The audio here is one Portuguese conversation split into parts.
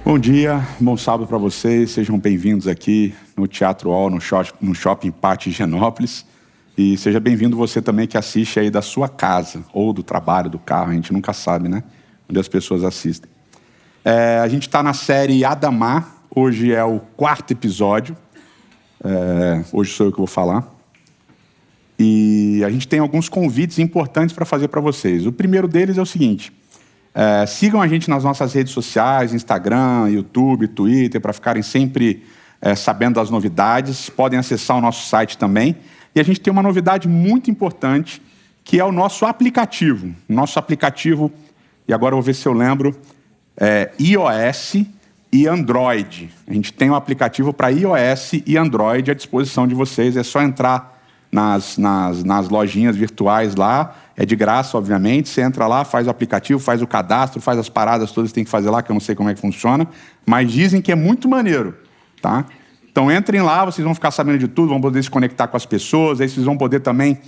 Bom dia, bom sábado para vocês, sejam bem-vindos aqui no Teatro All, no Shopping Pátio Higienópolis. E seja bem-vindo você também que assiste aí da sua casa, ou do trabalho, do carro, a gente nunca sabe, né? Onde as pessoas assistem. A gente está na série Adamá, hoje é o 4º episódio, hoje sou eu que vou falar. E a gente tem alguns convites importantes para fazer para vocês. O primeiro deles é o seguinte: sigam a gente nas nossas redes sociais, Instagram, YouTube, Twitter, para ficarem sempre sabendo das novidades. Podem acessar o nosso site também. E a gente tem uma novidade muito importante, que é o nosso aplicativo. Nosso aplicativo, e agora eu vou ver se eu lembro, iOS e Android. A gente tem um aplicativo para iOS e Android à disposição de vocês. É só entrar nas lojinhas virtuais lá, é de graça, obviamente. Você entra lá, faz o aplicativo, faz o cadastro, faz as paradas todas que tem que fazer lá, que eu não sei como é que funciona, mas dizem que é muito maneiro, tá? Então entrem lá, vocês vão ficar sabendo de tudo, vão poder se conectar com as pessoas, aí vocês vão poder também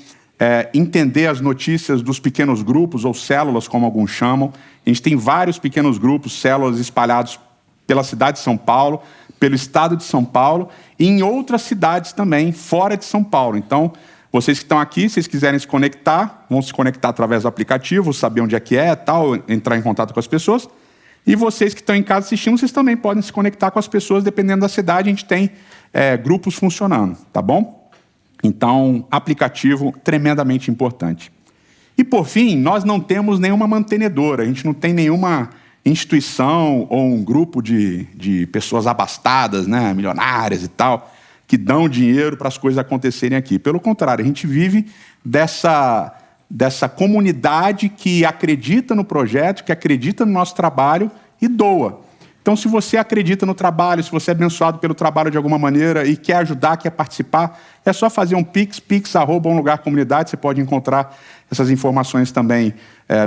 entender as notícias dos pequenos grupos, ou células, como alguns chamam. A gente tem vários pequenos grupos, células espalhados pela cidade de São Paulo, pelo estado de São Paulo e em outras cidades também, fora de São Paulo. Então, vocês que estão aqui, se vocês quiserem se conectar, vão se conectar através do aplicativo, saber onde é que tal, entrar em contato com as pessoas. E vocês que estão em casa assistindo, vocês também podem se conectar com as pessoas, dependendo da cidade, a gente tem grupos funcionando, tá bom? Então, aplicativo tremendamente importante. E, por fim, nós não temos nenhuma mantenedora, a gente não tem nenhuma instituição ou um grupo de pessoas abastadas, né, milionárias e tal, que dão dinheiro para as coisas acontecerem aqui. Pelo contrário, a gente vive dessa comunidade que acredita no projeto, que acredita no nosso trabalho e doa. Então, se você acredita no trabalho, se você é abençoado pelo trabalho de alguma maneira e quer ajudar, quer participar, é só fazer um pix@umlugarcomunidade. Você pode encontrar essas informações também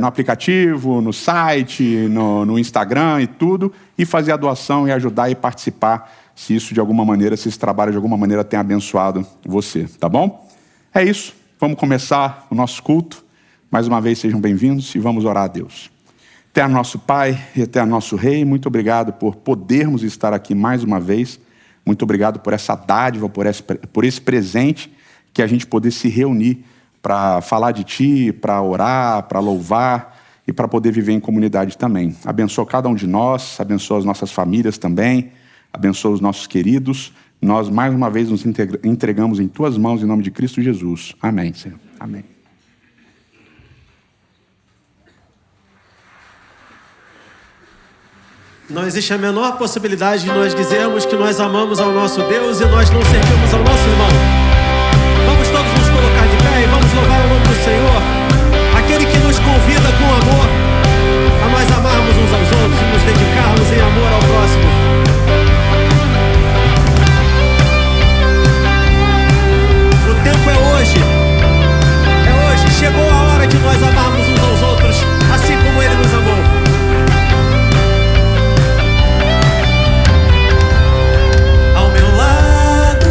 no aplicativo, no site, no Instagram e tudo, e fazer a doação e ajudar e participar, se isso de alguma maneira, se esse trabalho de alguma maneira tem abençoado você, tá bom? É isso, vamos começar o nosso culto. Mais uma vez, sejam bem-vindos e vamos orar a Deus. Eterno nosso Pai e eterno nosso Rei, muito obrigado por podermos estar aqui mais uma vez. Muito obrigado por essa dádiva, por esse presente, que a gente poder se reunir para falar de Ti, para orar, para louvar e para poder viver em comunidade também. Abençoa cada um de nós, abençoa as nossas famílias também, abençoa os nossos queridos. Nós, mais uma vez, nos entregamos em Tuas mãos, em nome de Cristo Jesus. Amém, Senhor. Amém. Não existe a menor possibilidade de nós dizermos que nós amamos ao nosso Deus e nós não servimos ao nosso irmão. Vamos todos nos colocar de pé e vamos louvar o nome do Senhor, aquele que nos convida com amor a nós amarmos uns aos outros e nos dedicarmos em amor ao próximo. O tempo é hoje. Chegou a hora de nós amarmos uns aos outros, assim como Ele nos amou. Ao meu lado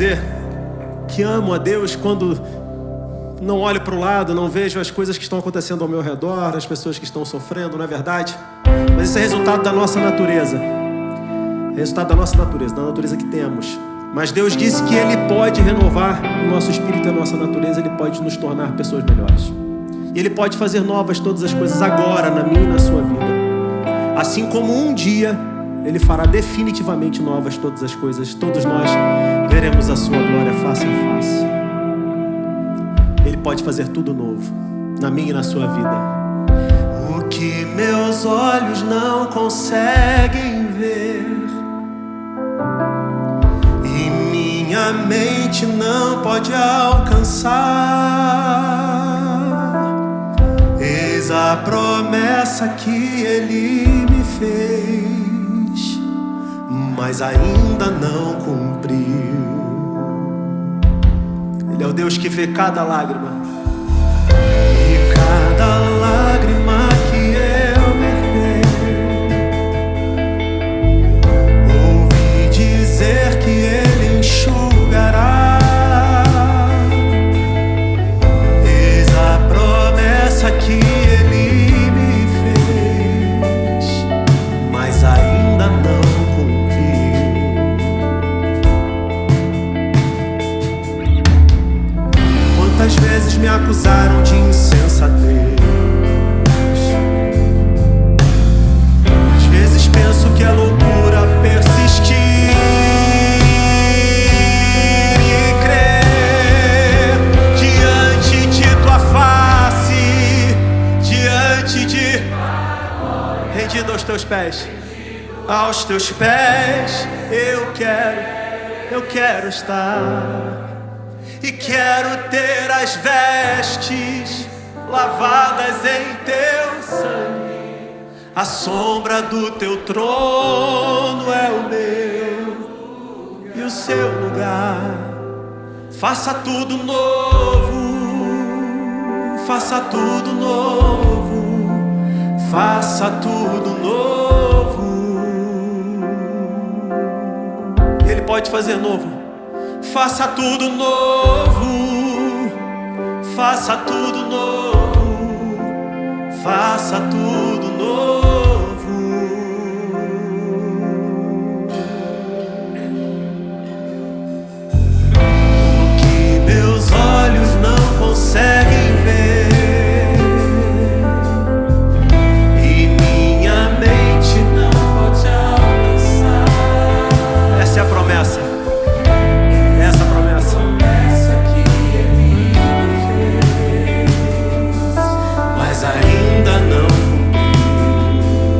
dizer que amo a Deus quando não olho para o lado, não vejo as coisas que estão acontecendo ao meu redor, as pessoas que estão sofrendo, não é verdade? Mas isso é resultado da nossa natureza. É resultado da nossa natureza, da natureza que temos. Mas Deus disse que Ele pode renovar o nosso espírito e a nossa natureza, Ele pode nos tornar pessoas melhores. E Ele pode fazer novas todas as coisas agora, na minha e na sua vida. Assim como um dia Ele fará definitivamente novas todas as coisas. Todos nós veremos a sua glória face a face. Ele pode fazer tudo novo, na minha e na sua vida. O que meus olhos não conseguem ver e minha mente não pode alcançar, eis a promessa que Ele me fez, mas ainda não cumpriu. Ele é o Deus que vê cada lágrima, e cada lágrima que eu verter, ouvi dizer que Ele enxugará. Eis a promessa que Ele me fez, mas ainda não cumpriu. Quantas vezes me acusaram de insensatez? Às vezes penso que é loucura persistir e crer diante de tua face, diante de... rendido aos teus pés. Aos teus pés eu quero estar. E quero ter as vestes lavadas em teu sangue. A sombra do teu trono é o meu e o seu lugar. Faça tudo novo, faça tudo novo, faça tudo novo. Ele pode fazer novo. Faça tudo novo, faça tudo novo, faça tudo novo. O que meus olhos não conseguem ver e minha mente não pode alcançar. Essa é a promessa. Ainda não cumpriu.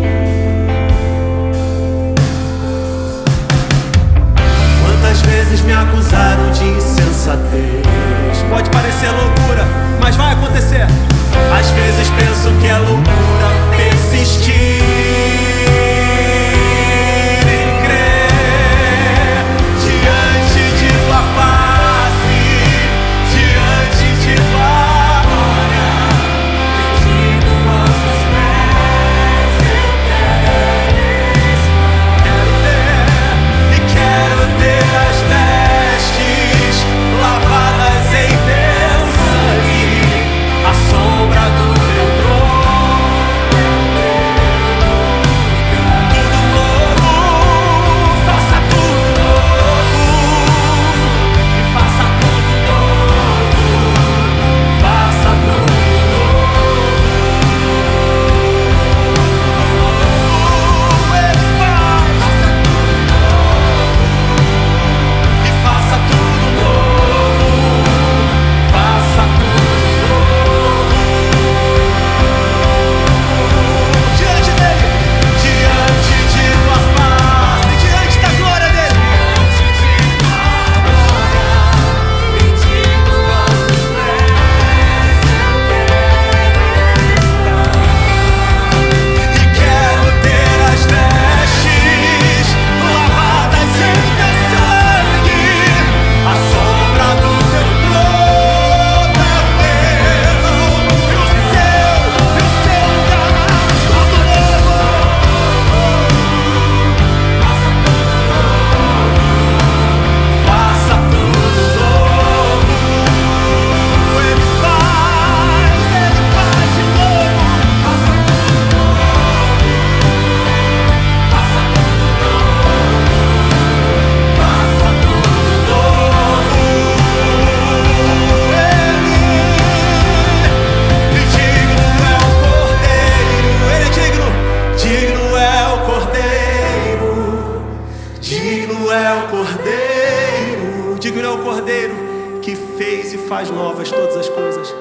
que fez e faz novas todas as coisas.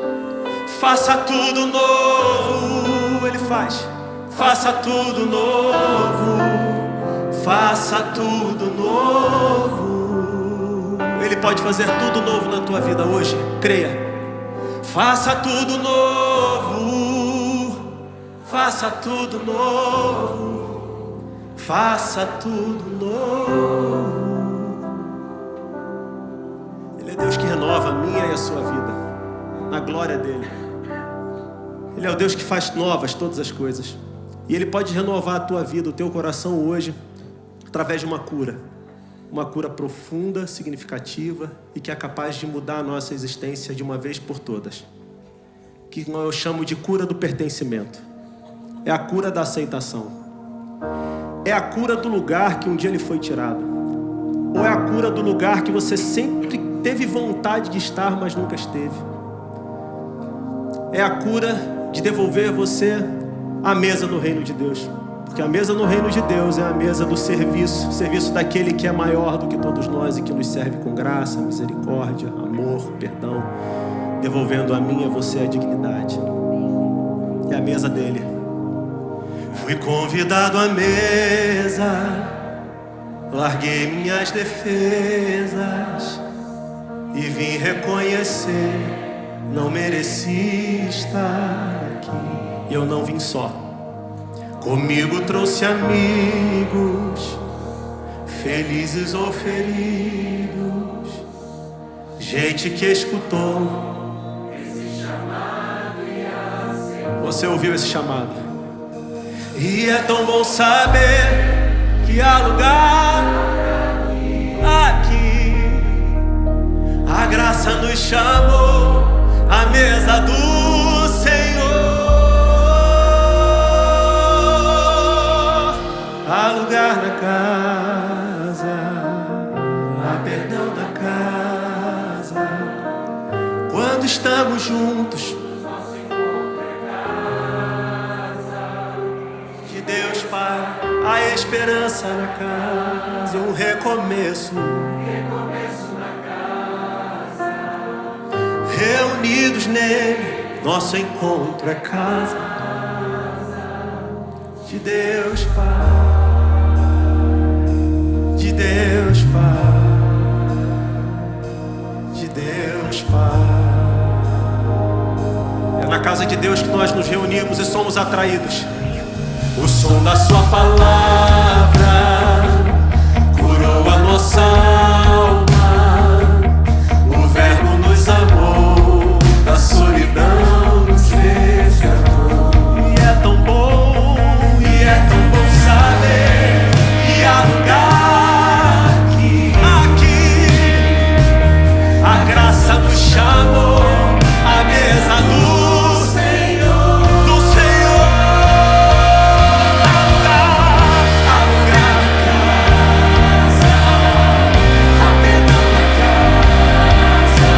Faça tudo novo, Ele faz. Faça tudo novo, faça tudo novo. Ele pode fazer tudo novo na tua vida hoje, creia. Faça tudo novo, faça tudo novo, faça tudo novo. Ele é Deus que renova a minha e a sua vida, na glória dele. Ele é o Deus que faz novas todas as coisas. E Ele pode renovar a tua vida, o teu coração hoje, através de uma cura profunda, significativa e que é capaz de mudar a nossa existência de uma vez por todas. Que eu chamo de cura do pertencimento. É a cura da aceitação. É a cura do lugar que um dia ele foi tirado. Ou é a cura do lugar que você sempre teve vontade de estar, mas nunca esteve. É a cura de devolver você à mesa no reino de Deus. Porque a mesa no reino de Deus é a mesa do serviço, o serviço daquele que é maior do que todos nós e que nos serve com graça, misericórdia, amor, perdão, devolvendo a mim e a você a dignidade. É a mesa dele. Fui convidado à mesa, larguei minhas defesas e vim reconhecer, não mereci estar aqui. E eu não vim só. Comigo trouxe amigos, felizes ou feridos, gente que escutou esse chamado e aceitou. Você ouviu esse chamado? E é tão bom saber que há lugar aqui. A graça nos chamou à mesa do Senhor. Há lugar na casa, há perdão na casa. Quando estamos juntos, nosso encontro é casa. De Deus Pai, a esperança na casa, um recomeço na casa. Reunidos nele, nosso encontro é casa. De Deus Pai. De Deus Pai, de Deus Pai. É na casa de Deus que nós nos reunimos e somos atraídos. O som da sua palavra curou a nossa alma. O verbo nos amou, da solidão nos resgatou. E é tão bom saber que há lugar. Chamou a mesa do Senhor, há lugar na casa, há perdão na casa.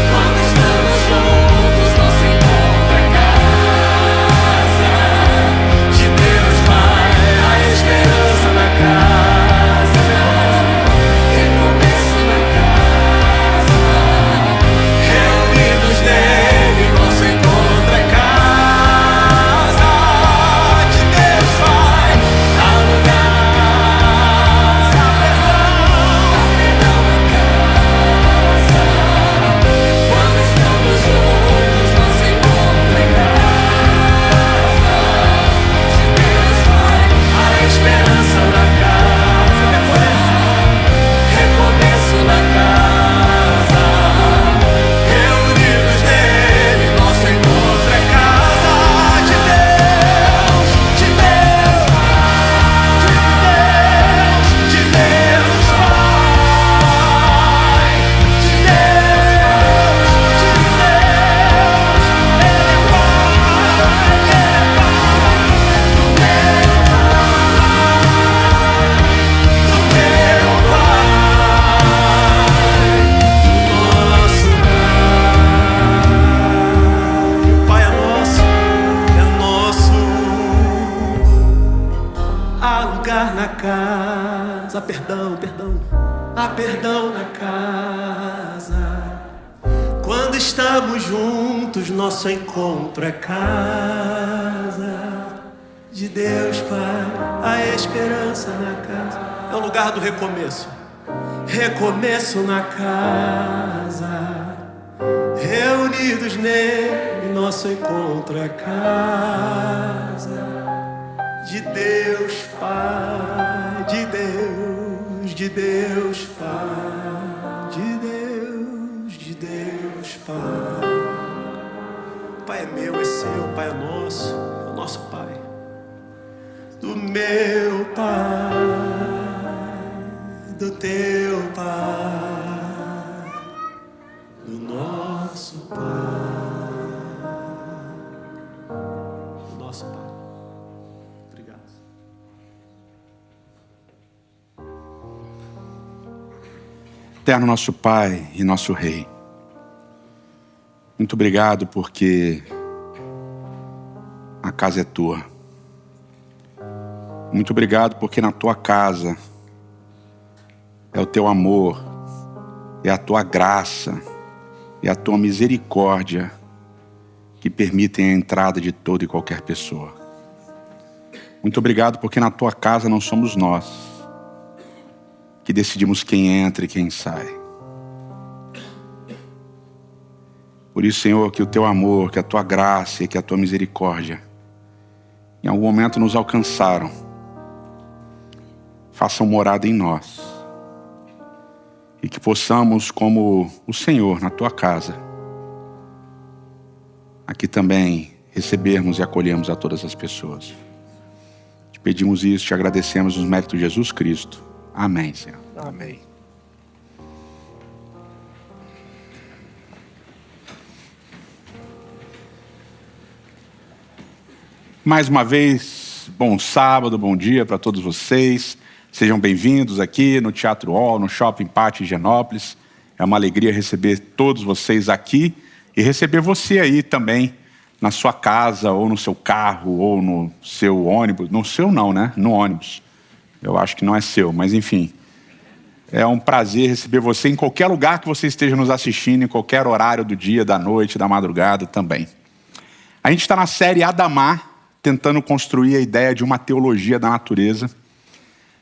Quando estamos juntos, nosso encontro é casa. De Deus Pai, a esperança na casa, recomeço na casa. Nele, nosso encontro é casa. De Deus Pai, há lugar, há perdão na casa. Quando estamos juntos, nosso encontro é casa. De Deus Pai, há esperança na casa. Recomeço na casa. Na casa, perdão, há perdão na casa. estamos juntos, nosso encontro é casa de Deus, Pai, a esperança na casa. É o lugar do recomeço. Recomeço na casa, reunidos nele, nosso encontro é casa de Deus, Pai, de Deus, Pai, de Deus, Pai. Pai é meu, é seu, Pai é nosso, é o nosso Pai. Do meu Pai, do teu Pai, do nosso Pai, do nosso Pai. Obrigado. Eterno nosso Pai e nosso Rei, muito obrigado porque a casa é tua. Muito obrigado porque na tua casa é o teu amor, é a tua graça, é a tua misericórdia que permitem a entrada de toda e qualquer pessoa. Muito obrigado porque na tua casa não somos nós que decidimos quem entra e quem sai. Por isso, Senhor, que o teu amor, que a tua graça e que a tua misericórdia em algum momento nos alcançaram, façam morada em nós. E que possamos, como o Senhor na tua casa, aqui também recebermos e acolhermos a todas as pessoas. Te pedimos isso, te agradecemos nos méritos de Jesus Cristo. Amém, Senhor. Amém. Mais uma vez, bom sábado, bom dia para todos vocês. Sejam bem-vindos aqui no Teatro All, no Shopping Pátio Higienópolis. É uma alegria receber todos vocês aqui e receber você aí também na sua casa, ou no seu carro, ou no seu ônibus. No seu não, né? No ônibus. Eu acho que não é seu, mas enfim. É um prazer receber você em qualquer lugar que você esteja nos assistindo, em qualquer horário do dia, da noite, da madrugada também. A gente está na série Adamar, tentando construir a ideia de uma teologia da natureza,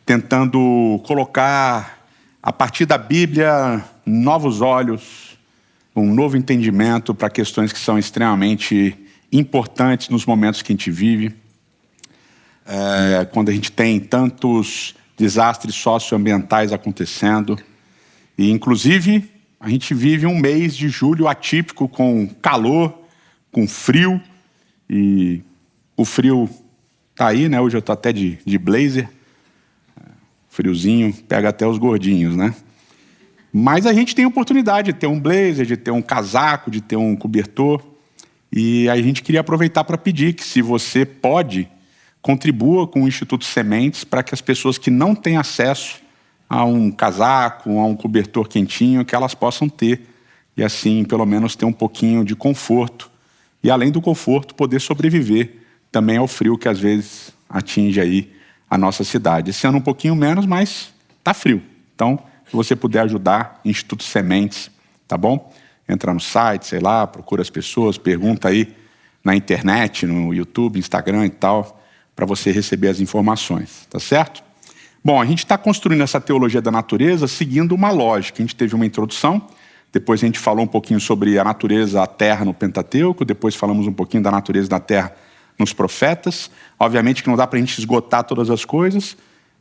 tentando colocar, a partir da Bíblia, novos olhos, um novo entendimento para questões que são extremamente importantes nos momentos que a gente vive. Quando a gente tem tantos desastres socioambientais acontecendo. E, inclusive, a gente vive um mês de julho atípico, com calor, com frio. E o frio tá aí, né? Hoje eu tô até de blazer. Friozinho, pega até os gordinhos, né? Mas a gente tem a oportunidade de ter um blazer, de ter um casaco, de ter um cobertor. E a gente queria aproveitar para pedir que, se você pode, contribua com o Instituto Sementes para que as pessoas que não têm acesso a um casaco, a um cobertor quentinho, que elas possam ter. E assim, pelo menos, ter um pouquinho de conforto. E, além do conforto, poder sobreviver também ao frio que, às vezes, atinge aí a nossa cidade. Esse ano um pouquinho menos, mas tá frio. Então, se você puder ajudar, Instituto Sementes, tá bom? Entra no site, sei lá, procura as pessoas, pergunta aí na internet, no YouTube, Instagram e tal, para você receber as informações, tá certo? Bom, a gente está construindo essa teologia da natureza seguindo uma lógica. A gente teve uma introdução, depois a gente falou um pouquinho sobre a natureza, a terra no Pentateuco, depois falamos um pouquinho da natureza da terra nos profetas. Obviamente que não dá para a gente esgotar todas as coisas,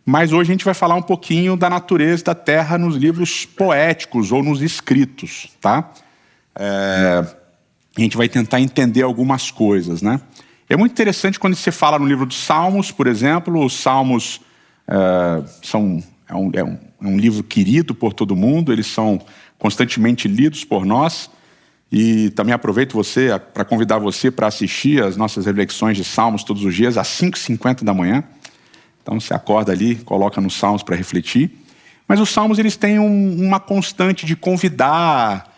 mas hoje a gente vai falar um pouquinho da natureza da terra nos livros poéticos ou nos escritos, tá? A gente vai tentar entender algumas coisas, né? É muito interessante quando você fala no livro dos Salmos, por exemplo. Os Salmos é um livro querido por todo mundo, eles são constantemente lidos por nós. E também aproveito para convidar você para assistir as nossas reflexões de Salmos todos os dias, às 5h50 da manhã. Então você acorda ali, coloca nos Salmos para refletir. Mas os Salmos, eles têm uma constante de convidar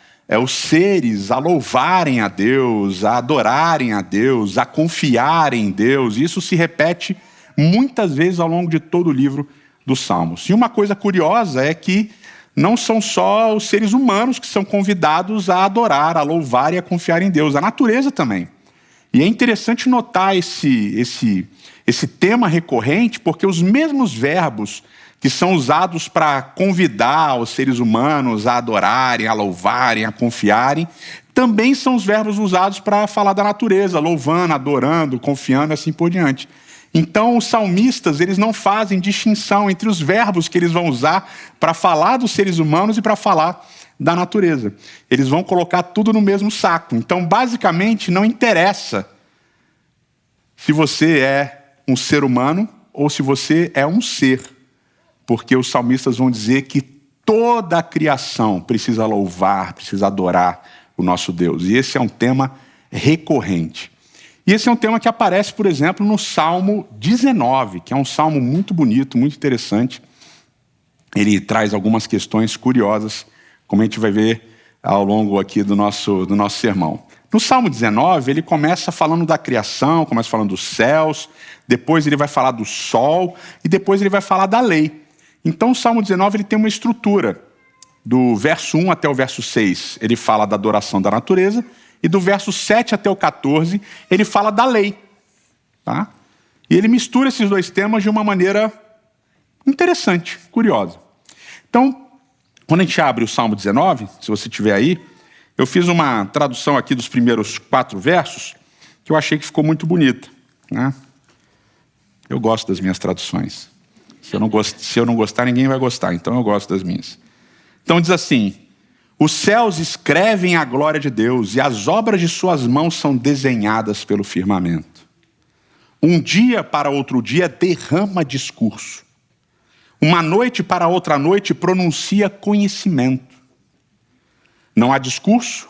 os seres a louvarem a Deus, a adorarem a Deus, a confiarem em Deus. Isso se repete muitas vezes ao longo de todo o livro dos Salmos. E uma coisa curiosa é que não são só os seres humanos que são convidados a adorar, a louvar e a confiar em Deus, a natureza também. E é interessante notar esse tema recorrente, porque os mesmos verbos que são usados para convidar os seres humanos a adorarem, a louvarem, a confiarem, também são os verbos usados para falar da natureza, louvando, adorando, confiando, assim por diante. Então, os salmistas, eles não fazem distinção entre os verbos que eles vão usar para falar dos seres humanos e para falar da natureza. Eles vão colocar tudo no mesmo saco. Então, basicamente, não interessa se você é um ser humano ou se você é um ser, porque os salmistas vão dizer que toda a criação precisa louvar, precisa adorar o nosso Deus. E esse é um tema recorrente. E esse é um tema que aparece, por exemplo, no Salmo 19, que é um salmo muito bonito, muito interessante. Ele traz algumas questões curiosas, como a gente vai ver ao longo aqui do nosso sermão. No Salmo 19, ele começa falando da criação, começa falando dos céus, depois ele vai falar do sol e depois ele vai falar da lei. Então o Salmo 19 ele tem uma estrutura. Do verso 1 até o verso 6, ele fala da adoração da natureza, e do verso 7 até o 14, ele fala da lei. Tá? E ele mistura esses dois temas de uma maneira interessante, curiosa. Então, quando a gente abre o Salmo 19, se você estiver aí, eu fiz uma tradução aqui dos primeiros 4 versos, que eu achei que ficou muito bonita. Né? Eu gosto das minhas traduções. Se eu não gostar, ninguém vai gostar, então eu gosto das minhas. Então diz assim: os céus escrevem a glória de Deus e as obras de suas mãos são desenhadas pelo firmamento. Um dia para outro dia derrama discurso. Uma noite para outra noite pronuncia conhecimento. Não há discurso,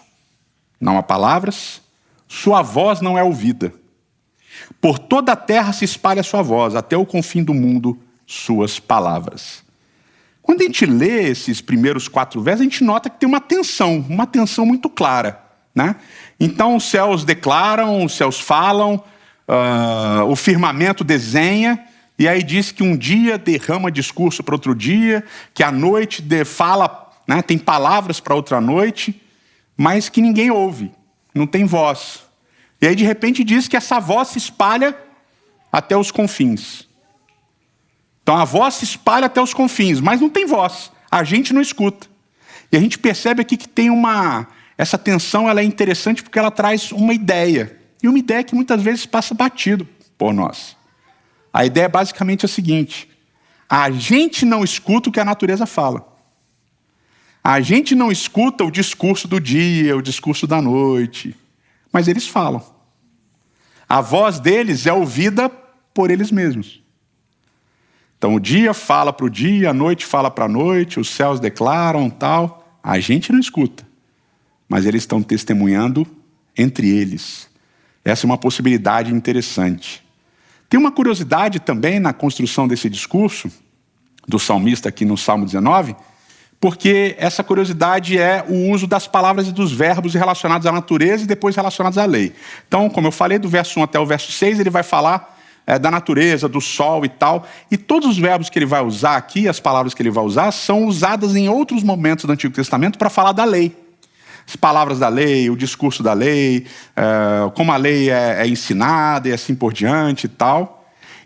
não há palavras, sua voz não é ouvida. Por toda a terra se espalha sua voz, até o confim do mundo suas palavras. Quando a gente lê esses primeiros 4 versos, a gente nota que tem uma tensão muito clara. Né? Então os céus declaram, os céus falam, o firmamento desenha, e aí diz que um dia derrama discurso para outro dia, que a noite fala, né, tem palavras para outra noite, mas que ninguém ouve, não tem voz. E aí de repente diz que essa voz se espalha até os confins. Então a voz se espalha até os confins, mas não tem voz, a gente não escuta. E a gente percebe aqui que tem essa tensão, ela é interessante porque ela traz uma ideia. E uma ideia que muitas vezes passa batido por nós. A ideia é basicamente a seguinte: a gente não escuta o que a natureza fala. A gente não escuta o discurso do dia, o discurso da noite, mas eles falam. A voz deles é ouvida por eles mesmos. Então o dia fala para o dia, a noite fala para a noite, os céus declaram tal. A gente não escuta, mas eles estão testemunhando entre eles. Essa é uma possibilidade interessante. Tem uma curiosidade também na construção desse discurso do salmista aqui no Salmo 19, porque essa curiosidade é o uso das palavras e dos verbos relacionados à natureza e depois relacionados à lei. Então, como eu falei, do verso 1 até o verso 6, ele vai falar da natureza, do sol e tal. E todos os verbos que ele vai usar aqui, as palavras que ele vai usar, são usadas em outros momentos do Antigo Testamento para falar da lei. As palavras da lei, o discurso da lei, como a lei é ensinada e assim por diante e tal.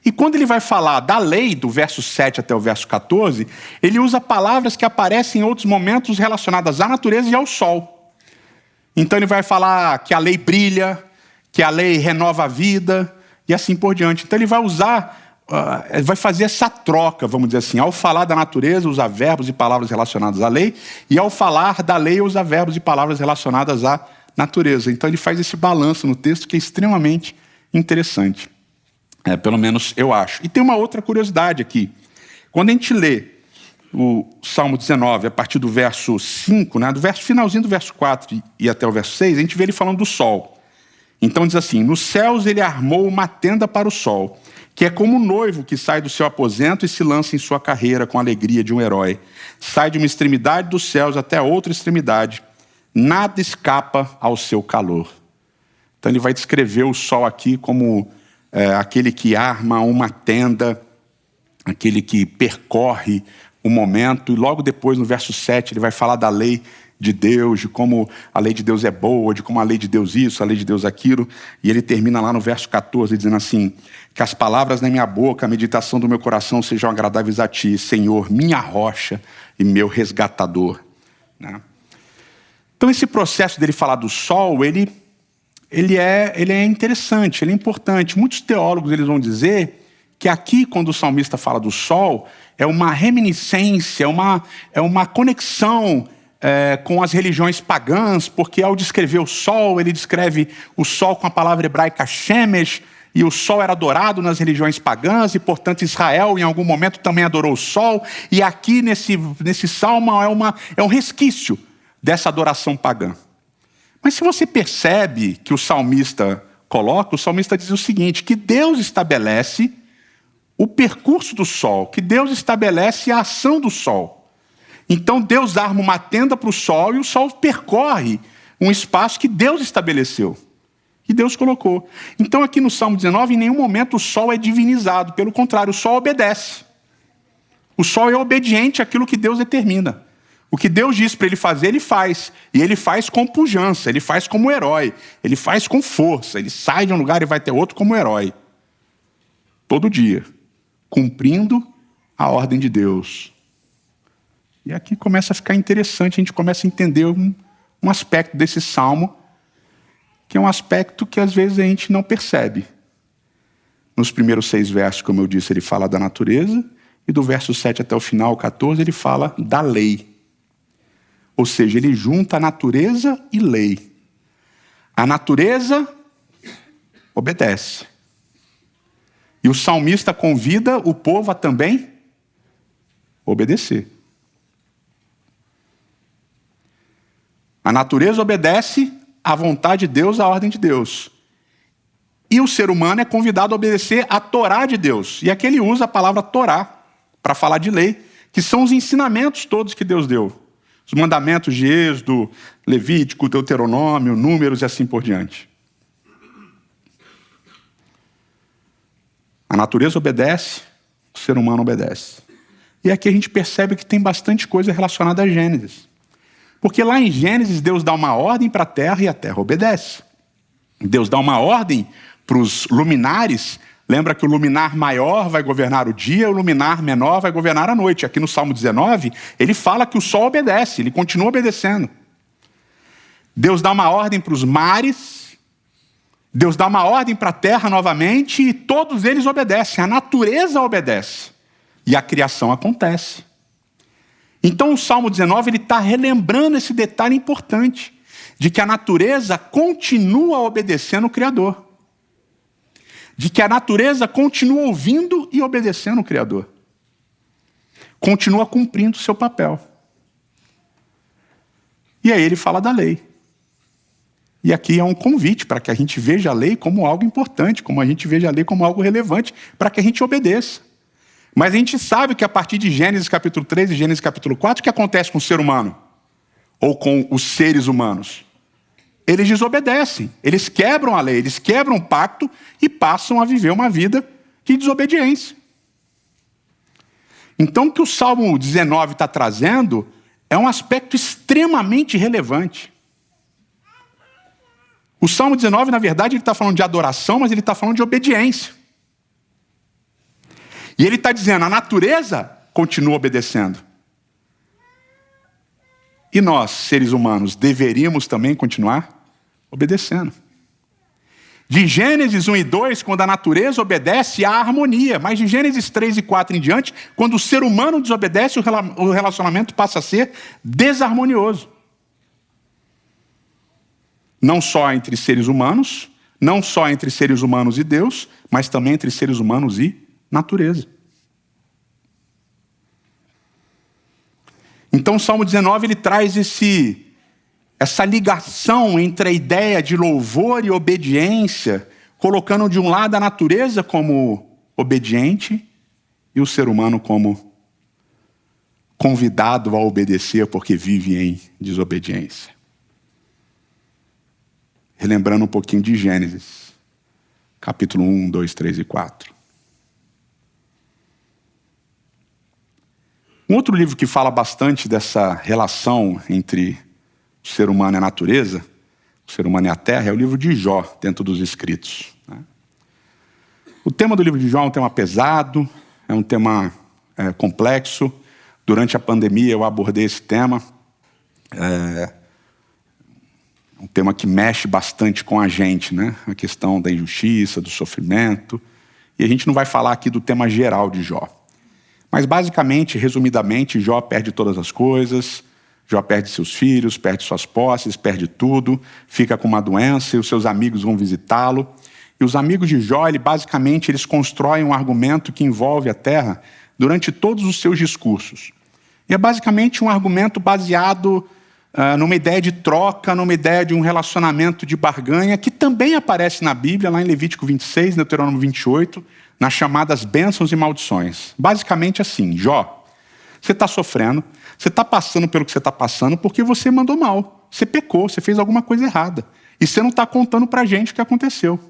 E quando ele vai falar da lei, do verso 7 até o verso 14, ele usa palavras que aparecem em outros momentos relacionadas à natureza e ao sol. Então ele vai falar que a lei brilha, que a lei renova a vida e assim por diante. Então ele vai usar, vai fazer essa troca, vamos dizer assim. Ao falar da natureza, usa verbos e palavras relacionadas à lei, e ao falar da lei, usa verbos e palavras relacionadas à natureza. Então ele faz esse balanço no texto que é extremamente interessante. Pelo menos eu acho. E tem uma outra curiosidade aqui. Quando a gente lê o Salmo 19, a partir do verso 5, né, do finalzinho do verso 4 e até o verso 6, a gente vê ele falando do sol. Então diz assim: nos céus ele armou uma tenda para o sol, que é como um noivo que sai do seu aposento e se lança em sua carreira com a alegria de um herói. Sai de uma extremidade dos céus até a outra extremidade. Nada escapa ao seu calor. Então ele vai descrever o sol aqui como aquele que arma uma tenda, aquele que percorre o momento, e logo depois, no verso 7, ele vai falar da lei de Deus, de como a lei de Deus é boa, de como a lei de Deus isso, a lei de Deus aquilo, e ele termina lá no verso 14, dizendo assim: que as palavras da minha boca, a meditação do meu coração sejam agradáveis a ti, Senhor, minha rocha e meu resgatador. Né? Então esse processo dele falar do sol, ele é interessante, ele é importante. Muitos teólogos eles vão dizer que aqui, quando o salmista fala do sol, é uma reminiscência, é uma conexão com as religiões pagãs, porque ao descrever o sol, ele descreve o sol com a palavra hebraica shemesh, e o sol era adorado nas religiões pagãs, e portanto Israel em algum momento também adorou o sol, e aqui nesse salmo é um resquício dessa adoração pagã. Mas se você percebe que o salmista diz o seguinte, que Deus estabelece o percurso do sol, que Deus estabelece a ação do sol. Então Deus arma uma tenda para o sol e o sol percorre um espaço que Deus estabeleceu, que Deus colocou. Então aqui no Salmo 19, em nenhum momento o sol é divinizado, pelo contrário, o sol obedece. O sol é obediente àquilo que Deus determina. O que Deus diz para ele fazer, ele faz. E ele faz com pujança, ele faz como herói, ele faz com força, ele sai de um lugar e vai ter outro como herói. Todo dia, cumprindo a ordem de Deus. E aqui começa a ficar interessante, a gente começa a entender um aspecto desse salmo, que é um aspecto que às vezes a gente não percebe. Nos primeiros 6 versos, como eu disse, ele fala da natureza, e do verso 7 até o final, 14, ele fala da lei. Ou seja, ele junta a natureza e lei. A natureza obedece. E o salmista convida o povo a também obedecer. A natureza obedece à vontade de Deus, à ordem de Deus. E o ser humano é convidado a obedecer à Torá de Deus. E aqui ele usa a palavra Torá para falar de lei, que são os ensinamentos todos que Deus deu. Os mandamentos de Êxodo, Levítico, Deuteronômio, Números e assim por diante. A natureza obedece, o ser humano obedece. E aqui a gente percebe que tem bastante coisa relacionada a Gênesis. Porque lá em Gênesis, Deus dá uma ordem para a terra e a terra obedece. Deus dá uma ordem para os luminares. Lembra que o luminar maior vai governar o dia, o luminar menor vai governar a noite. Aqui no Salmo 19, ele fala que o sol obedece, ele continua obedecendo. Deus dá uma ordem para os mares, Deus dá uma ordem para a terra novamente, e todos eles obedecem. A natureza obedece. E a criação acontece. Então o Salmo 19 ele está relembrando esse detalhe importante, de que a natureza continua obedecendo o Criador. De que a natureza continua ouvindo e obedecendo o Criador. Continua cumprindo o seu papel. E aí ele fala da lei. E aqui é um convite para que a gente veja a lei como algo importante, como a gente veja a lei como algo relevante, para que a gente obedeça. Mas a gente sabe que a partir de Gênesis capítulo 3 e Gênesis capítulo 4, o que acontece com o ser humano? Ou com os seres humanos? Eles desobedecem, eles quebram a lei, eles quebram o pacto e passam a viver uma vida de desobediência. Então o que o Salmo 19 está trazendo é um aspecto extremamente relevante. O Salmo 19, na verdade, ele está falando de adoração, mas ele está falando de obediência. E ele está dizendo, a natureza continua obedecendo. E nós, seres humanos, deveríamos também continuar obedecendo. De Gênesis 1 e 2, quando a natureza obedece, há harmonia. Mas de Gênesis 3 e 4 em diante, quando o ser humano desobedece, o relacionamento passa a ser desarmonioso. Não só entre seres humanos, não só entre seres humanos e Deus, mas também entre seres humanos e natureza. Então o Salmo 19 ele traz essa ligação entre a ideia de louvor e obediência, colocando de um lado a natureza como obediente e o ser humano como convidado a obedecer porque vive em desobediência. Relembrando um pouquinho de Gênesis, capítulo 1, 2, 3 e 4. Um outro livro que fala bastante dessa relação entre o ser humano e a natureza, o ser humano e a terra, é o livro de Jó, dentro dos escritos. O tema do livro de Jó é um tema pesado, é um tema complexo. Durante a pandemia eu abordei esse tema. É um tema que mexe bastante com a gente, né? A questão da injustiça, do sofrimento. E a gente não vai falar aqui do tema geral de Jó. Mas basicamente, resumidamente, Jó perde todas as coisas, Jó perde seus filhos, perde suas posses, perde tudo, fica com uma doença e os seus amigos vão visitá-lo. E os amigos de Jó, basicamente, eles constroem um argumento que envolve a terra durante todos os seus discursos. E é basicamente um argumento baseado numa ideia de troca, numa ideia de um relacionamento de barganha, que também aparece na Bíblia, lá em Levítico 26, Deuteronômio 28, nas chamadas bênçãos e maldições. Basicamente assim: Jó, você está sofrendo, você está passando pelo que você está passando porque você mandou mal, você pecou, você fez alguma coisa errada. E você não está contando para a gente o que aconteceu.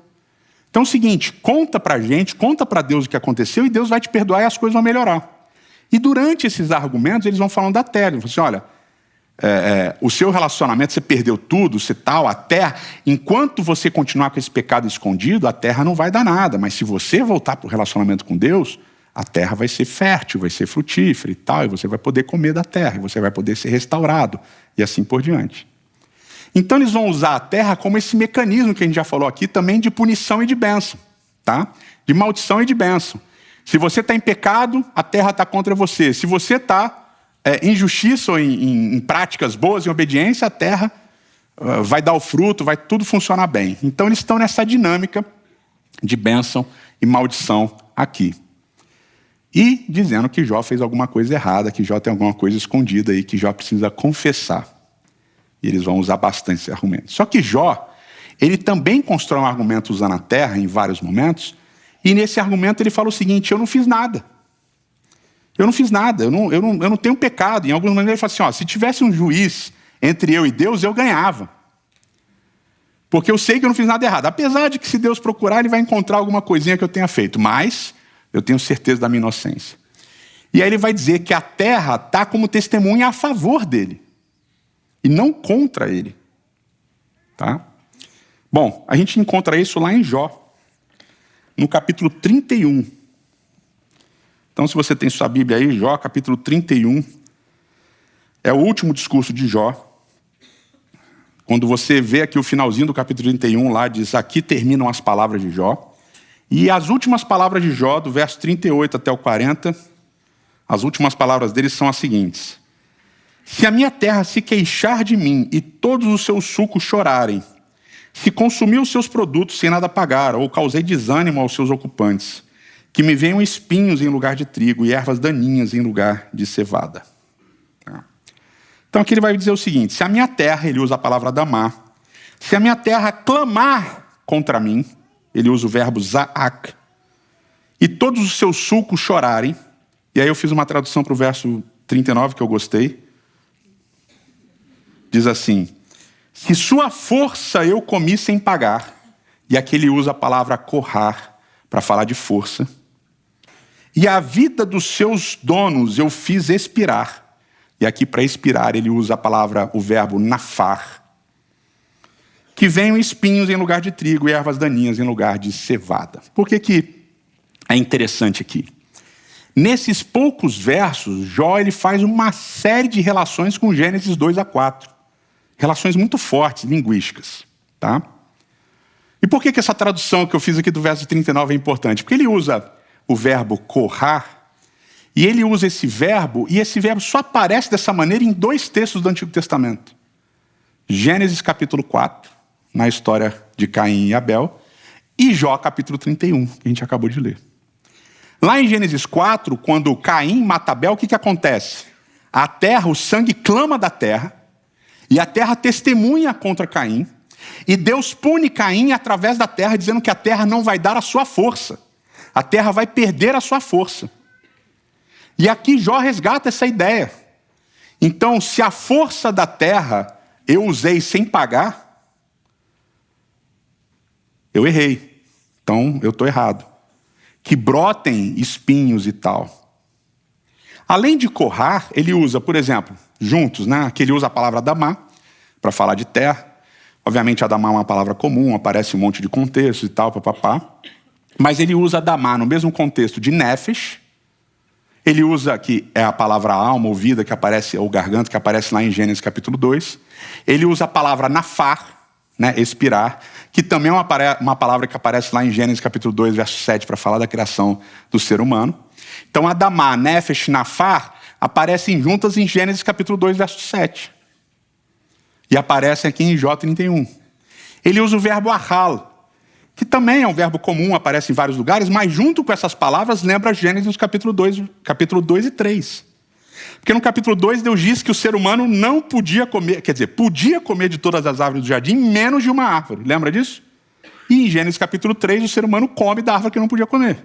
Então é o seguinte, conta para a gente, conta para Deus o que aconteceu e Deus vai te perdoar e as coisas vão melhorar. E durante esses argumentos, eles vão falando da terra. Eles falam assim, olha, o seu relacionamento, você perdeu tudo, você tal, a terra, enquanto você continuar com esse pecado escondido, a terra não vai dar nada. Mas se você voltar para o relacionamento com Deus, a terra vai ser fértil, vai ser frutífera e tal, e você vai poder comer da terra, e você vai poder ser restaurado, e assim por diante. Então eles vão usar a terra como esse mecanismo que a gente já falou aqui, também de punição e de bênção, tá? De maldição e de bênção. Se você está em pecado, a terra está contra você. Se você está em justiça ou em práticas boas, em obediência, a terra vai dar o fruto, vai tudo funcionar bem. Então eles estão nessa dinâmica de bênção e maldição aqui. E dizendo que Jó fez alguma coisa errada, que Jó tem alguma coisa escondida aí, que Jó precisa confessar. E eles vão usar bastante esse argumento. Só que Jó, ele também constrói um argumento usando a terra em vários momentos, e nesse argumento ele fala o seguinte: eu não fiz nada. Eu não fiz nada, eu não tenho pecado. Em alguns momentos ele fala assim, ó, se tivesse um juiz entre eu e Deus, eu ganhava. Porque eu sei que eu não fiz nada errado. Apesar de que se Deus procurar, ele vai encontrar alguma coisinha que eu tenha feito. Mas eu tenho certeza da minha inocência. E aí ele vai dizer que a terra está como testemunha a favor dele. E não contra ele. Tá? Bom, a gente encontra isso lá em Jó. No capítulo 31. Então, se você tem sua Bíblia aí, Jó, capítulo 31, é o último discurso de Jó. Quando você vê aqui o finalzinho do capítulo 31, lá diz, aqui terminam as palavras de Jó. E as últimas palavras de Jó, do verso 38 até o 40, as últimas palavras dele são as seguintes. Se a minha terra se queixar de mim e todos os seus sucos chorarem, se consumir os seus produtos sem nada pagar, ou causei desânimo aos seus ocupantes, que me venham espinhos em lugar de trigo e ervas daninhas em lugar de cevada. Então aqui ele vai dizer o seguinte, se a minha terra, ele usa a palavra damar, se a minha terra clamar contra mim, ele usa o verbo zaak, e todos os seus sulcos chorarem, e aí eu fiz uma tradução para o verso 39 que eu gostei, diz assim, se sua força eu comi sem pagar, e aqui ele usa a palavra corrar para falar de força, e a vida dos seus donos eu fiz expirar. E aqui para expirar ele usa a palavra, o verbo nafar. Que venham espinhos em lugar de trigo e ervas daninhas em lugar de cevada. Por que é interessante aqui? Nesses poucos versos, Jó ele faz uma série de relações com Gênesis 2 a 4. Relações muito fortes, linguísticas. Tá? E por que essa tradução que eu fiz aqui do verso 39 é importante? Porque ele usa o verbo corrar, e ele usa esse verbo, e esse verbo só aparece dessa maneira em 2 textos do Antigo Testamento. Gênesis capítulo 4, na história de Caim e Abel, e Jó capítulo 31, que a gente acabou de ler. Lá em Gênesis 4, quando Caim mata Abel, o que acontece? A terra, o sangue clama da terra, e a terra testemunha contra Caim, e Deus pune Caim através da terra, dizendo que a terra não vai dar a sua força. A terra vai perder a sua força. E aqui Jó resgata essa ideia. Então, se a força da terra eu usei sem pagar, eu errei. Então, eu estou errado. Que brotem espinhos e tal. Além de Korah, ele usa, por exemplo, juntos, né? Que ele usa a palavra Adamá para falar de terra. Obviamente, Adamá é uma palavra comum, aparece um monte de contextos e tal, papapá. Mas ele usa Adamá no mesmo contexto de Nefesh. Ele usa, que é a palavra alma ou vida, que aparece, ou garganta, que aparece lá em Gênesis capítulo 2. Ele usa a palavra nafar, né, expirar, que também é uma palavra que aparece lá em Gênesis capítulo 2, verso 7, para falar da criação do ser humano. Então, Adamá, Nefesh, nafar aparecem juntas em Gênesis capítulo 2, verso 7. E aparecem aqui em Jó 31. Ele usa o verbo ahal, que também é um verbo comum, aparece em vários lugares, mas junto com essas palavras lembra Gênesis capítulo 2 e 3. Porque no capítulo 2 Deus diz que o ser humano não podia comer, quer dizer, podia comer de todas as árvores do jardim, menos de uma árvore. Lembra disso? E em Gênesis capítulo 3 o ser humano come da árvore que não podia comer.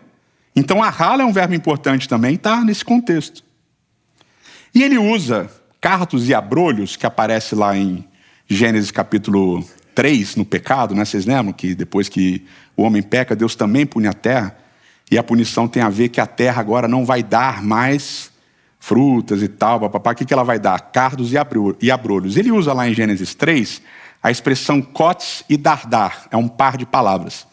Então ahal é um verbo importante também, está nesse contexto. E ele usa cartos e abrolhos, que aparece lá em Gênesis capítulo 3, no pecado, né? Vocês lembram que depois que o homem peca, Deus também pune a terra, e a punição tem a ver que a terra agora não vai dar mais frutas e tal, papapá. O que ela vai dar? Cardos e abrolhos. Ele usa lá em Gênesis 3 a expressão cotes e dardar, é um par de palavras.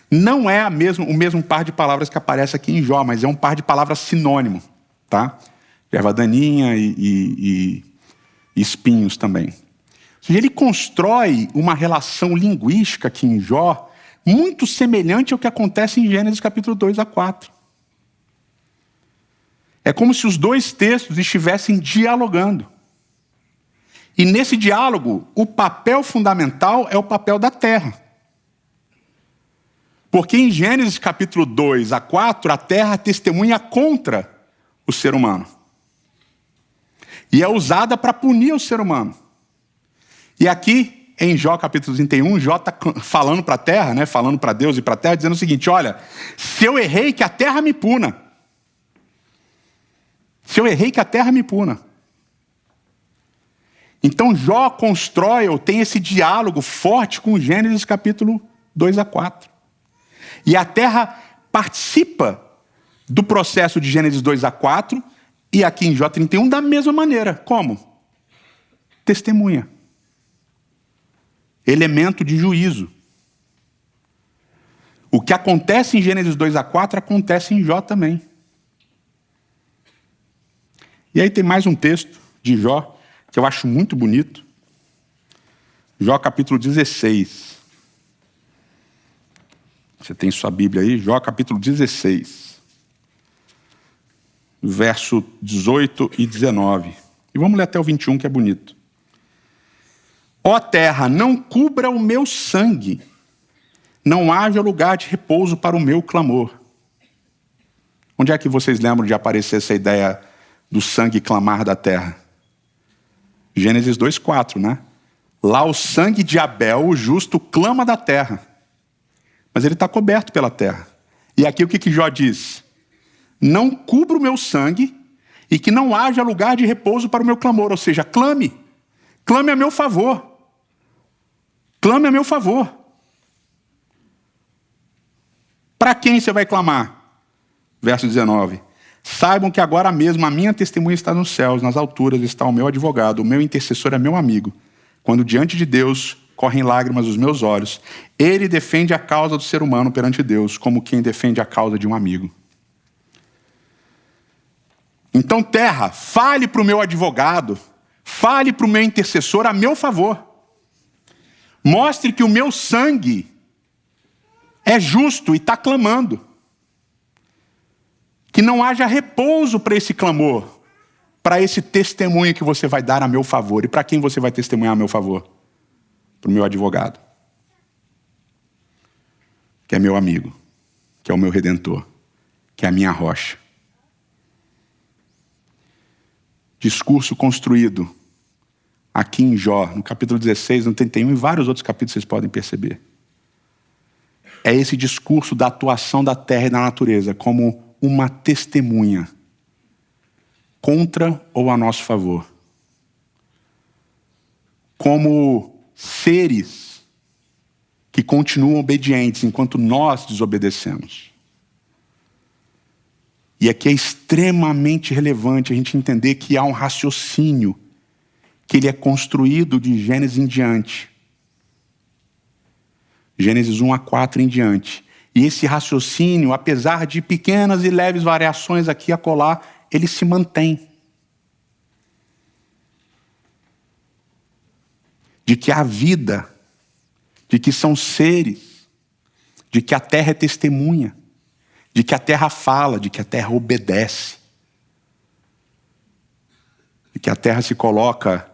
Não é o mesmo par de palavras que aparece aqui em Jó, mas é um par de palavras sinônimo, tá? Erva daninha e espinhos também. Ele constrói uma relação linguística aqui em Jó muito semelhante ao que acontece em Gênesis capítulo 2 a 4. É como se os dois textos estivessem dialogando. E nesse diálogo, o papel fundamental é o papel da terra. Porque em Gênesis capítulo 2 a 4, a terra testemunha contra o ser humano. E é usada para punir o ser humano. E aqui, em Jó capítulo 31, Jó está falando para a terra, né, falando para Deus e para a terra, dizendo o seguinte: olha, se eu errei, que a terra me puna. Se eu errei, que a terra me puna. Então Jó constrói, ou tem esse diálogo forte com Gênesis capítulo 2 a 4. E a terra participa do processo de Gênesis 2 a 4, e aqui em Jó 31 da mesma maneira. Como? Testemunha. Elemento de juízo. O que acontece em Gênesis 2 a 4 acontece em Jó também. E aí tem mais um texto de Jó que eu acho muito bonito. Jó capítulo 16. Você tem sua Bíblia aí? Jó capítulo 16. Verso 18 e 19. E vamos ler até o 21, que é bonito. Ó terra, não cubra o meu sangue, não haja lugar de repouso para o meu clamor. Onde é que vocês lembram de aparecer essa ideia do sangue clamar da terra? Gênesis 2:4, né? Lá o sangue de Abel, o justo, clama da terra. Mas ele está coberto pela terra. E aqui o que Jó diz? Não cubra o meu sangue e que não haja lugar de repouso para o meu clamor. Ou seja, clame. Clame a meu favor. Clame a meu favor. Para quem você vai clamar? Verso 19. Saibam que agora mesmo a minha testemunha está nos céus, nas alturas está o meu advogado, o meu intercessor é meu amigo. Quando diante de Deus correm lágrimas dos meus olhos, ele defende a causa do ser humano perante Deus, como quem defende a causa de um amigo. Então, terra, fale para o meu advogado, fale para o meu intercessor a meu favor. Mostre que o meu sangue é justo e está clamando. Que não haja repouso para esse clamor, para esse testemunho que você vai dar a meu favor. E para quem você vai testemunhar a meu favor? Para o meu advogado, que é meu amigo, que é o meu redentor, que é a minha rocha. Discurso construído aqui em Jó, no capítulo 16, no 31 e vários outros capítulos vocês podem perceber. É esse discurso da atuação da terra e da natureza como uma testemunha contra ou a nosso favor. Como seres que continuam obedientes enquanto nós desobedecemos. E aqui é extremamente relevante a gente entender que há um raciocínio que ele é construído de Gênesis em diante. Gênesis 1 a 4 em diante. E esse raciocínio, apesar de pequenas e leves variações aqui e acolá, ele se mantém. De que há vida, de que são seres, de que a terra é testemunha, de que a terra fala, de que a terra obedece, de que a terra se coloca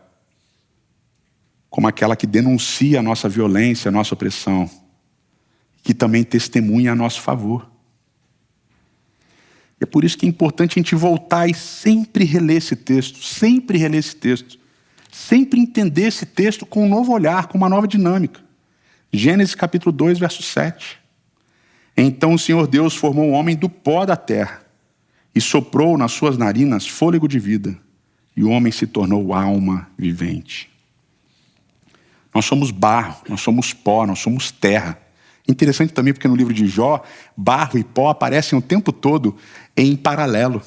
como aquela que denuncia a nossa violência, a nossa opressão, que também testemunha a nosso favor. É por isso que é importante a gente voltar e sempre reler esse texto, sempre reler esse texto, sempre entender esse texto com um novo olhar, com uma nova dinâmica. Gênesis capítulo 2, verso 7. Então o Senhor Deus formou o homem do pó da terra e soprou nas suas narinas fôlego de vida, e o homem se tornou alma vivente. Nós somos barro, nós somos pó, nós somos terra. Interessante também porque no livro de Jó, barro e pó aparecem o tempo todo em paralelo.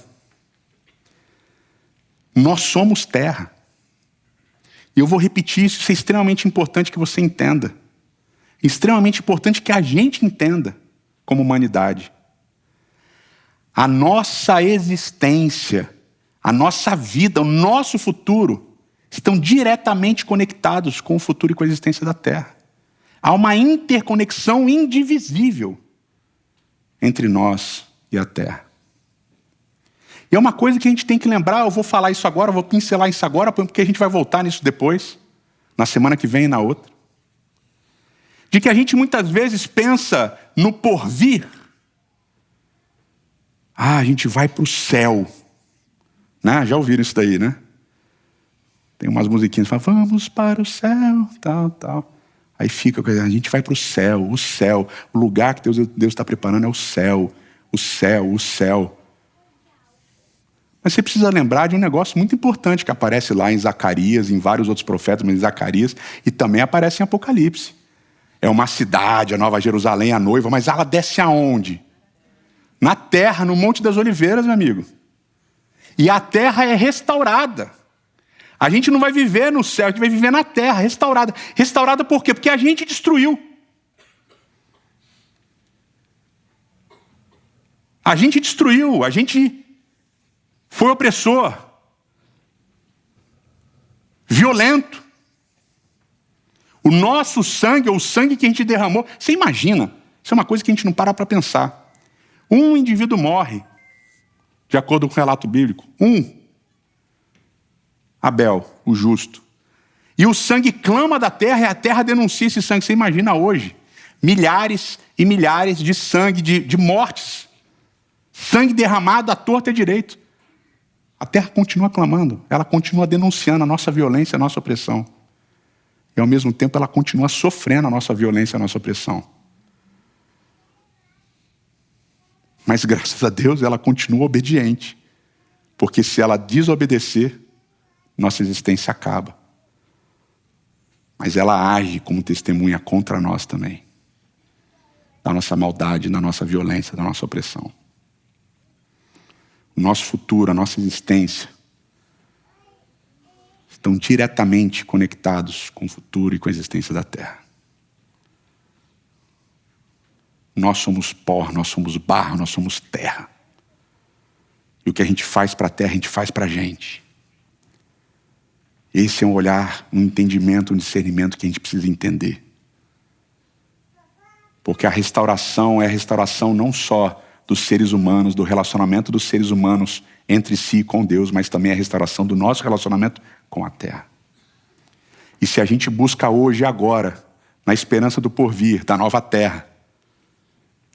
Nós somos terra. E eu vou repetir isso, isso é extremamente importante que você entenda. Extremamente importante que a gente entenda como humanidade. A nossa existência, a nossa vida, o nosso futuro estão diretamente conectados com o futuro e com a existência da Terra. Há uma interconexão indivisível entre nós e a Terra. E é uma coisa que a gente tem que lembrar, eu vou falar isso agora, eu vou pincelar isso agora, porque a gente vai voltar nisso depois, na semana que vem e na outra. De que a gente muitas vezes pensa no porvir. A gente vai para o céu. Né? Já ouviram isso daí, né? Tem umas musiquinhas que falam, vamos para o céu, tal, tal. Aí fica, a gente vai para o céu, o lugar que Deus está preparando é o céu, o céu, o céu. Mas você precisa lembrar de um negócio muito importante que aparece lá em Zacarias, em vários outros profetas, mas em Zacarias, e também aparece em Apocalipse. É uma cidade, a Nova Jerusalém, a noiva, mas ela desce aonde? Na terra, no Monte das Oliveiras, meu amigo. E a terra é restaurada. A gente não vai viver no céu, a gente vai viver na terra, restaurada. Restaurada por quê? Porque a gente destruiu. A gente destruiu, a gente foi opressor, violento. O nosso sangue, ou o sangue que a gente derramou, você imagina, isso é uma coisa que a gente não para pensar. Um indivíduo morre, de acordo com o relato bíblico. Abel, o justo. E o sangue clama da terra e a terra denuncia esse sangue. Você imagina hoje, milhares e milhares de sangue, de mortes. Sangue derramado à torta e à direito. A terra continua clamando, ela continua denunciando a nossa violência, a nossa opressão. E ao mesmo tempo ela continua sofrendo a nossa violência, a nossa opressão. Mas graças a Deus ela continua obediente. Porque se ela desobedecer, nossa existência acaba. Mas ela age como testemunha contra nós também. Da nossa maldade, da nossa violência, da nossa opressão. O nosso futuro, a nossa existência estão diretamente conectados com o futuro e com a existência da terra. Nós somos pó, nós somos barro, nós somos terra. E o que a gente faz para a terra, a gente faz para a gente. Esse é um olhar, um entendimento, um discernimento que a gente precisa entender. Porque a restauração é a restauração não só dos seres humanos, do relacionamento dos seres humanos entre si e com Deus, mas também a restauração do nosso relacionamento com a terra. E se a gente busca hoje e agora, na esperança do porvir, da nova terra,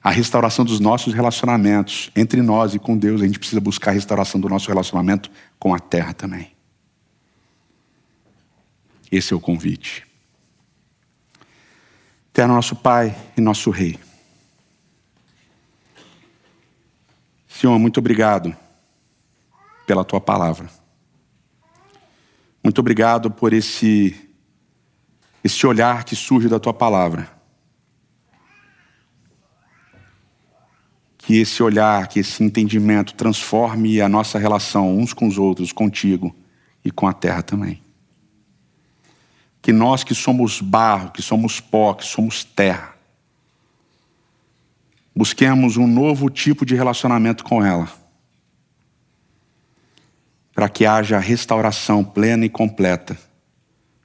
a restauração dos nossos relacionamentos entre nós e com Deus, a gente precisa buscar a restauração do nosso relacionamento com a terra também. Esse é o convite. Eterno nosso Pai e nosso Rei. Senhor, muito obrigado pela Tua palavra. Muito obrigado por esse olhar que surge da Tua palavra. que esse olhar, que esse entendimento transforme a nossa relação uns com os outros, contigo e com a terra também. Que nós que somos barro, que somos pó, que somos terra, busquemos um novo tipo de relacionamento com ela, para que haja restauração plena e completa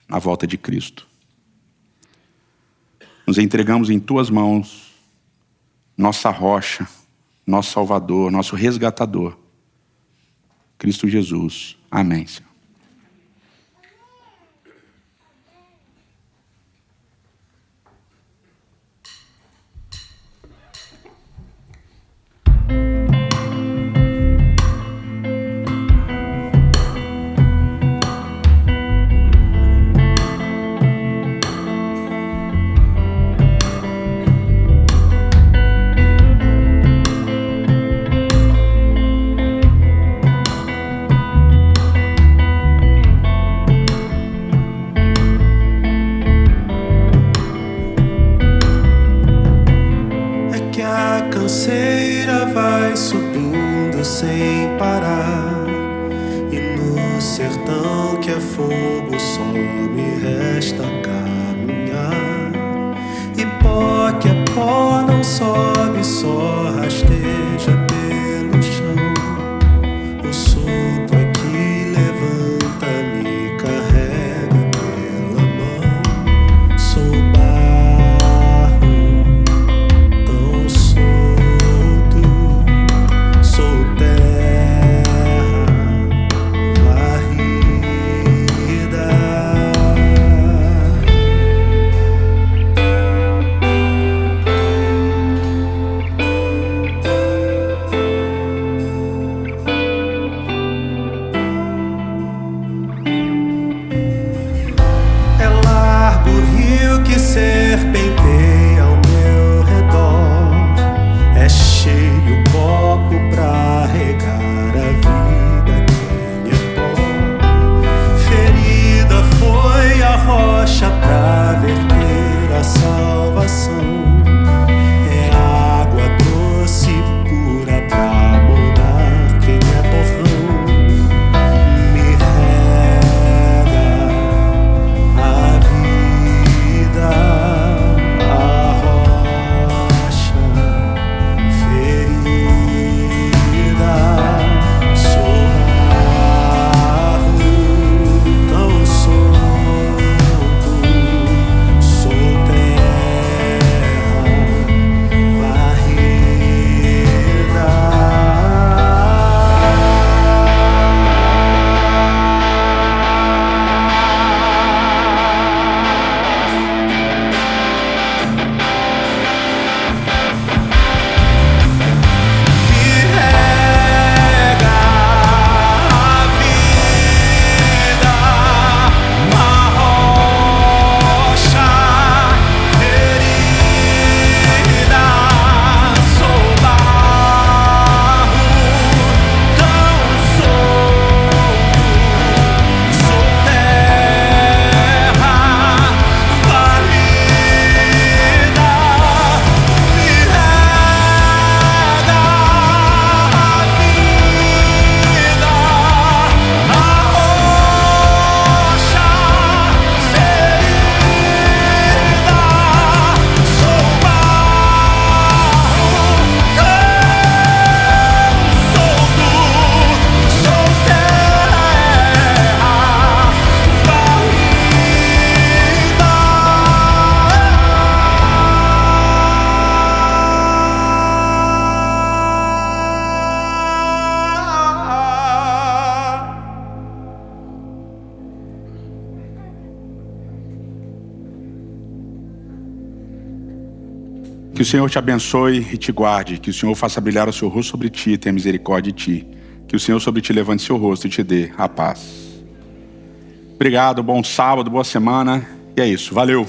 na volta de Cristo. Nos entregamos em tuas mãos, nossa rocha, nosso Salvador, nosso resgatador, Cristo Jesus. Amém, Senhor. canseira vai subindo sem parar, e no sertão que é fogo só me resta caminhar. E pó que é pó não sobe, só rasteja pelo chão. O sopro é que levanta, me carrega pela mão. Sou barro tão solto, sou terra varrida. É largo o rio que serpenteia ao meu redor. É cheio o copo pra regar a vida quem é pó. Ferida foi a rocha pra verter a salvação. É água doce e pura pra moldar quem é torrão. Me rega a vida, a rocha ferida. Sou barro tão solto, sou terra varrida. Me rega a vida, a rocha ferida. Sou barro tão solto, sou terra varrida. Me rega a vida, a rocha ferida. Sou barro tão solto, sou terra varrida. Que o Senhor te abençoe e te guarde, que o Senhor faça brilhar o seu rosto sobre ti e tenha misericórdia de ti, que o Senhor sobre ti levante seu rosto e te dê a paz. Obrigado, bom sábado, boa semana, e é isso, valeu!